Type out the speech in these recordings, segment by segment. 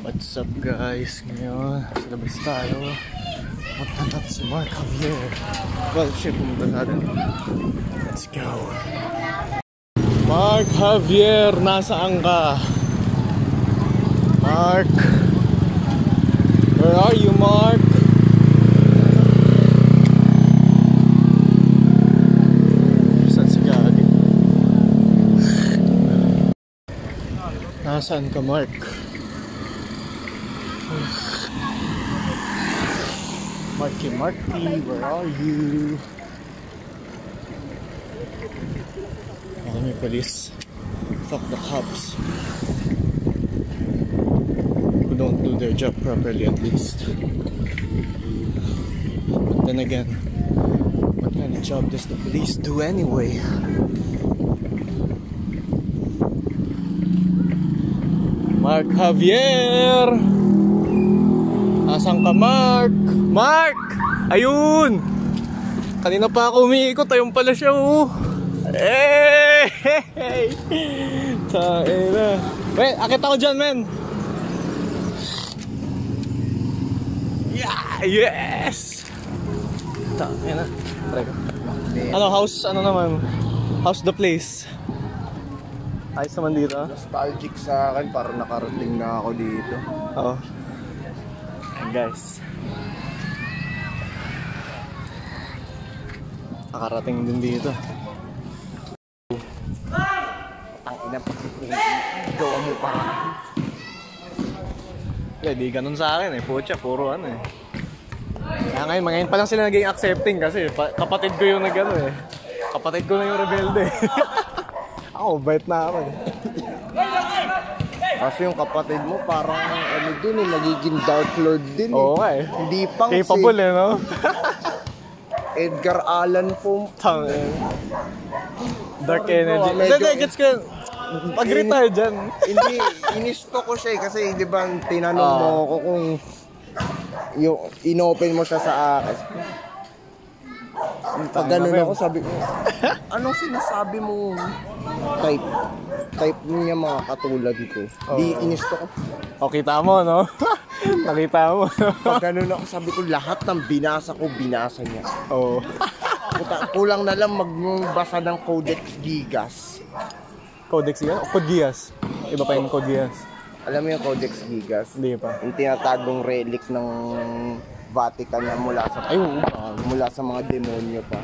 What's up guys? Ngayon, sa labas tayo. Punta natin si Mark Javier. Well, siya pumunta sa atin. Let's go. Mark Javier, nasaan ka? Mark? Where are you, Mark? Saan si Gagi? Nasaan ka, Mark? Marky, where are you? Oh, may police. Fuck the cops. Who don't do their job properly at least. But then again, what kind of job does the police do anyway? Mark Javier! Nasaan ka, Mark? Mark! Ayun! Kanina pa ako umiikot. Ayun pala siya, oh. Hey! Taina. Wait, akit ako dyan, men. Yeah! Yes! Taina. Ano, house, ano naman? How's the place? Ayos naman dito. Nostalgic sa akin, parang nakarating na ako dito. Oo. Guys, nakarating din dito. Ang ina pa, gawa mo pa. Di ganun sa akin eh, pucha, puro ano eh. Kaya ngayon pa lang sila naging accepting kasi kapatid ko yung nag-ano eh. Kapatid ko na yung rebelde. Ako, bait na ako eh. Kasi yung kapatid mo parang ano din eh, nagiging Dark Lord din eh. Oo nga eh. Hindi pang capable si eh, no? Edgar Allan Poe. Dark energy. Hindi, gets ko. Pag-read tayo dyan. Hindi, inisto ko siya eh. Kasi di ba tinanong mo ako kung yung inopen mo siya sa akin. Pag ganun ako, sabi ko, anong sinasabi mo? Type niya mga katulad ko. Di inisto ko. O, kita mo, no? Nakita mo, no? Pag ganun ako, sabi ko, lahat ng binasa ko, binasa niya. Oo. Kulang na lang magbasa ng Codex Gigas. Codex Gigas? Code Gigas? Iba pa yung Code Gigas. Alam mo yung Codex Gigas? Hindi pa. Yung tinatagong relic ng Vatican na mula sa mga demonyo pa.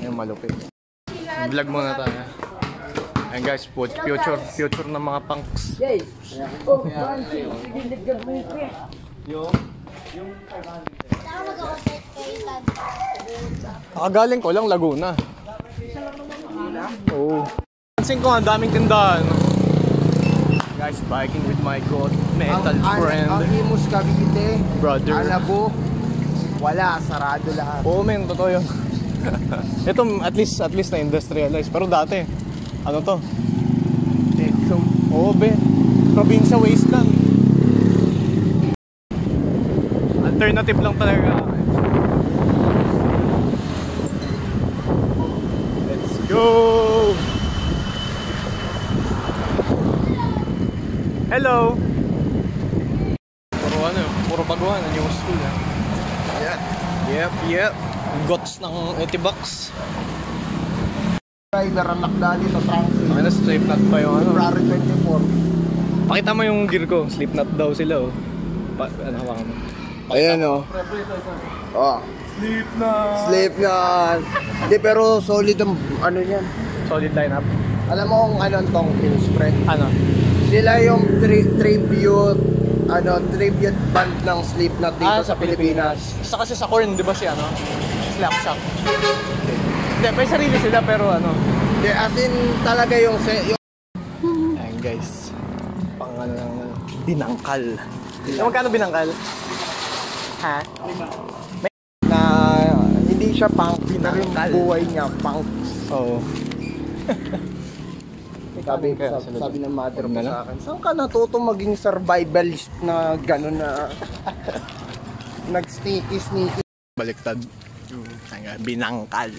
Yung malupit. Vlog muna tayo. Ayan guys, future ng mga punks. Kakagaling ko lang Laguna. Oo. Pansin ko ang daming tindahan. Guys, biking with my god metal friend. Ang Imus Cavite, brother. Alabo, wala, sarado lahat. Oo men, totoo yun. Ito at least na industrialized. Pero dati, ano to? So, Oo be, probinsya wasteland. Alternative lang talaga. Let's go! Hello! Puro ano, puro baguhan, new school eh. Yep. Gots ng 80 bucks. Driver ang nakdali sa traffic. Ano, Slipknot pa yung ano. February 24. Pakita mo yung gear ko, Slipknot daw sila oh. Ano hawakan mo? Ayan o. Oh. Slipknot. Hindi pero solid ang ano yan. Solid lineup. Alam mo kung ano ang Tongpin spread? Ano? Sila yung tribute band ng Slipknot dito sa Pilipinas. Isa kasi sa Korn, di ba si ano? Slapshot. Hindi, may sarili sila pero ano. Hindi, as in talaga yung ayan guys. Pang ano lang, binangkal. Magkano binangkal? Ha? na hindi siya punk, na rin buhay niya, punk. Oo. Sabi ng mother ko sa akin, saan ka natuto maging survivalist na gano'n na nag-sneaky? Baliktad. Binangkal.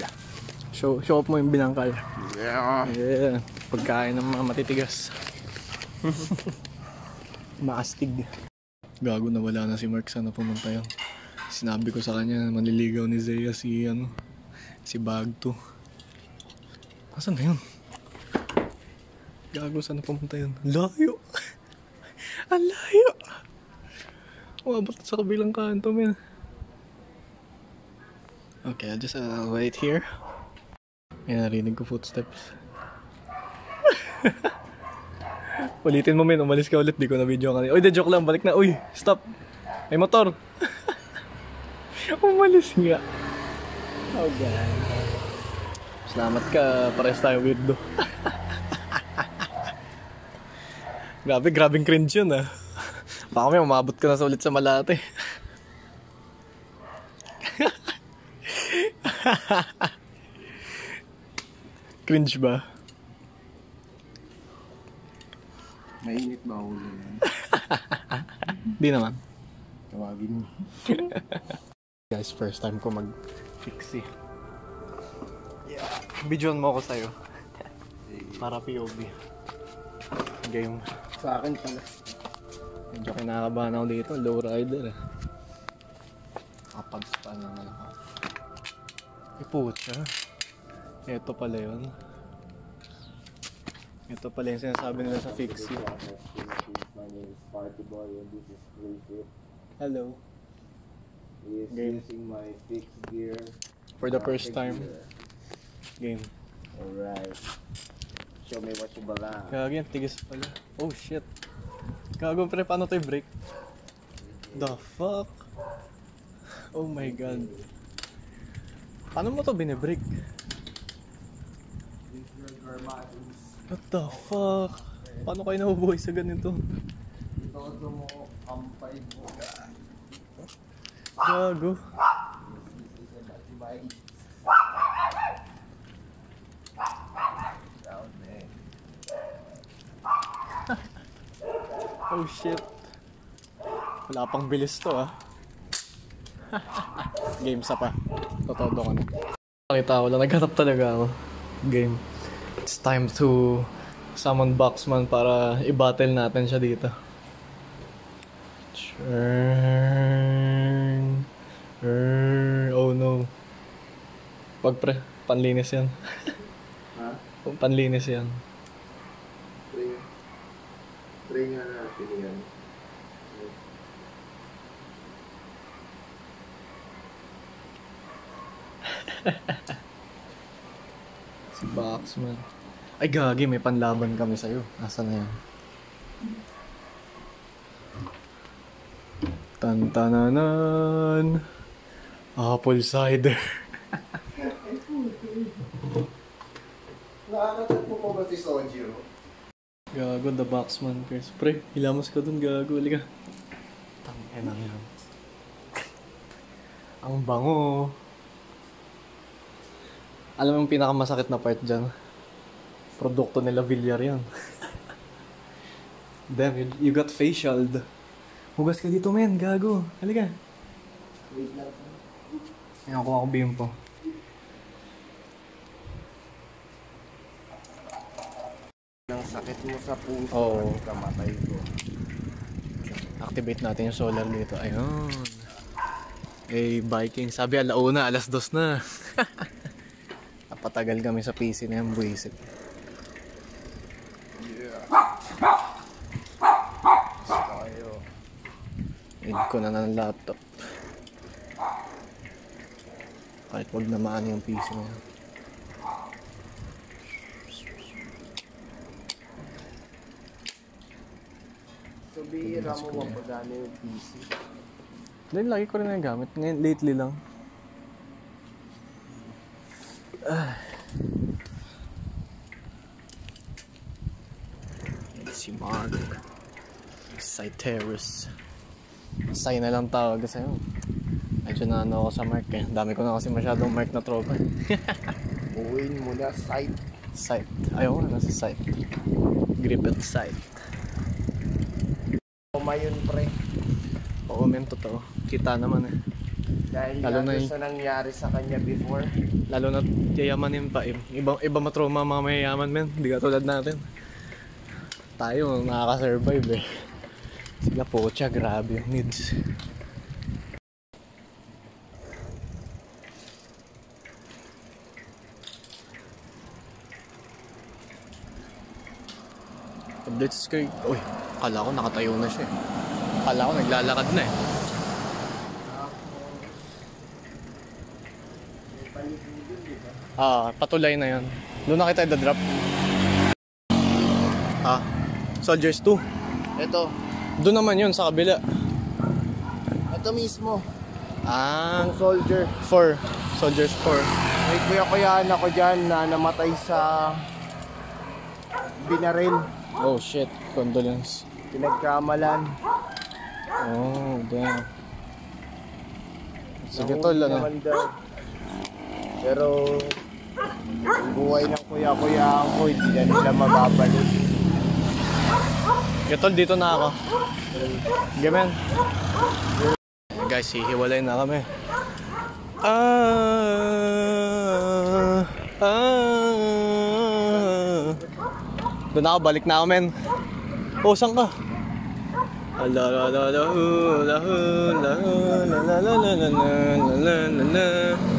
Show off mo yung binangkal. Yeah. Pagkain ng mga matitigas. Maastig. Gago na wala na si Mark, sana pumunta yun. Sinabi ko sa kanya, manliligaw ni Zea si Bagto. Asan na yun? Gago, sana pumunta yun? Layo! Ang layo! Umabot sa kabilang kanto, man. Okay, I'll just wait here. May narinig ko footsteps. Ulitin mo, men. Umalis ka ulit. Di ko na video kanina. Uy, de joke lang. Balik na. Uy, stop. May motor. Umalis nga. Oh, God. Salamat ka. Pares tayo weirdo. Grabing cringe yun, ah. Baka may umabot ka na sa ulit sa Malate. Cringe ba? Mainit ba ulo yan? Di naman. Tawagin mo. Guys, first time ko mag-fixie. Yeah. Videoan mo ako sa'yo. Para POV. Game. Sa akin pala. Medyo kinakabahan ako dito. Low rider. Kapag-spa naman ako. Iputsa. Ito pala yun. Ito pala yung sinasabi nila sa fixie. My name is Party Boy and this is Crazy. Hello. He is Game. using my fixed gear. For the first time. Game. Alright. Show me what you bala. Gagi, ang tigis pala. Oh shit. Gago pre, paano to i-break? The fuck? Oh my god. Paano mo to binibreak? What the fuck? Paano kayo nabubuhay sa ganito? Todo mo, kampay mo. Gago. Oh shit. Wala pang bilis to ah. Game sa pa. Totodo ko na. Nakita ko lang, naghanap talaga ako. Game. It's time to summon Boxman para i-battle natin siya dito. Churn. Oh no. Wag pre, panlinis yan. Ha? Panlinis yan. Try nga natin yan. Si Boxman. Ay gagi, may panlaban kami sa'yo. Nasaan na yan? Tantananan. Apple cider. Nakakatagpo ko ba si Sojiro? Gago, the Boxman curse. Pre, hilamos ka dun, gago. Halika. Tangina yan. Ang bango. Alam mo yung pinakamasakit na part dyan? Produkto nila Villar yan. Damn, you got facialed. Hugas ka dito, men. Gago. Halika. Wait lang. Ayan, kuha ko bimpo. Ang sakit mo sa puso. Oo. Kamatay ko. Activate natin yung solar dito. Ayun. Eh, biking. Sabi, alauna, alas 2 na. Napatagal kami sa PC na yung buwisit. Tayo. Need ko na ng laptop. Kahit wag na maano yung PC na yan. So, bihira mo mapagana yung PC. Then, lagi ko rin na gamit. Ngayon, lately lang. Si Mark. Cyterus. Say na lang tawag sa'yo. Medyo na ano ako sa Mark eh. Dami ko na kasi masyadong Mark na tropa. Uwin mo na side. Sight. Ayaw ko na nasa sight. Grip at sight. Umayon pre. Oo, men, totoo. Kita naman eh. Dahil Lalo na sa nangyari sa kanya before. Lalo na yayamanin pa. Iba matroma mga mayayaman, men. Hindi ka tulad natin. Tayo, nakaka-survive eh. Sila po, grabe yung needs. Let's go. Uy, akala ko nakatayo na siya. Akala ko naglalakad na eh. Patulay na yan. Doon na kita i-drop. Soldiers 2. Ito. Doon naman yun, sa kabila. Ito mismo. Ang Soldier. 4. Soldiers 4. May kuya-kuyaan ako dyan na namatay sa binaril. Oh shit, condolence. Pinagkamalan. Oh, damn. Sige tol, ano? Pero ang buhay ng kuya-kuyaan ko, hindi na nila mababalik. Sige tol, dito na ako. Sige men. Guys, hihiwalay na kami. Doon ako, balik na ako men. Oh, saan ka? La la la la la la la la la la la la la la la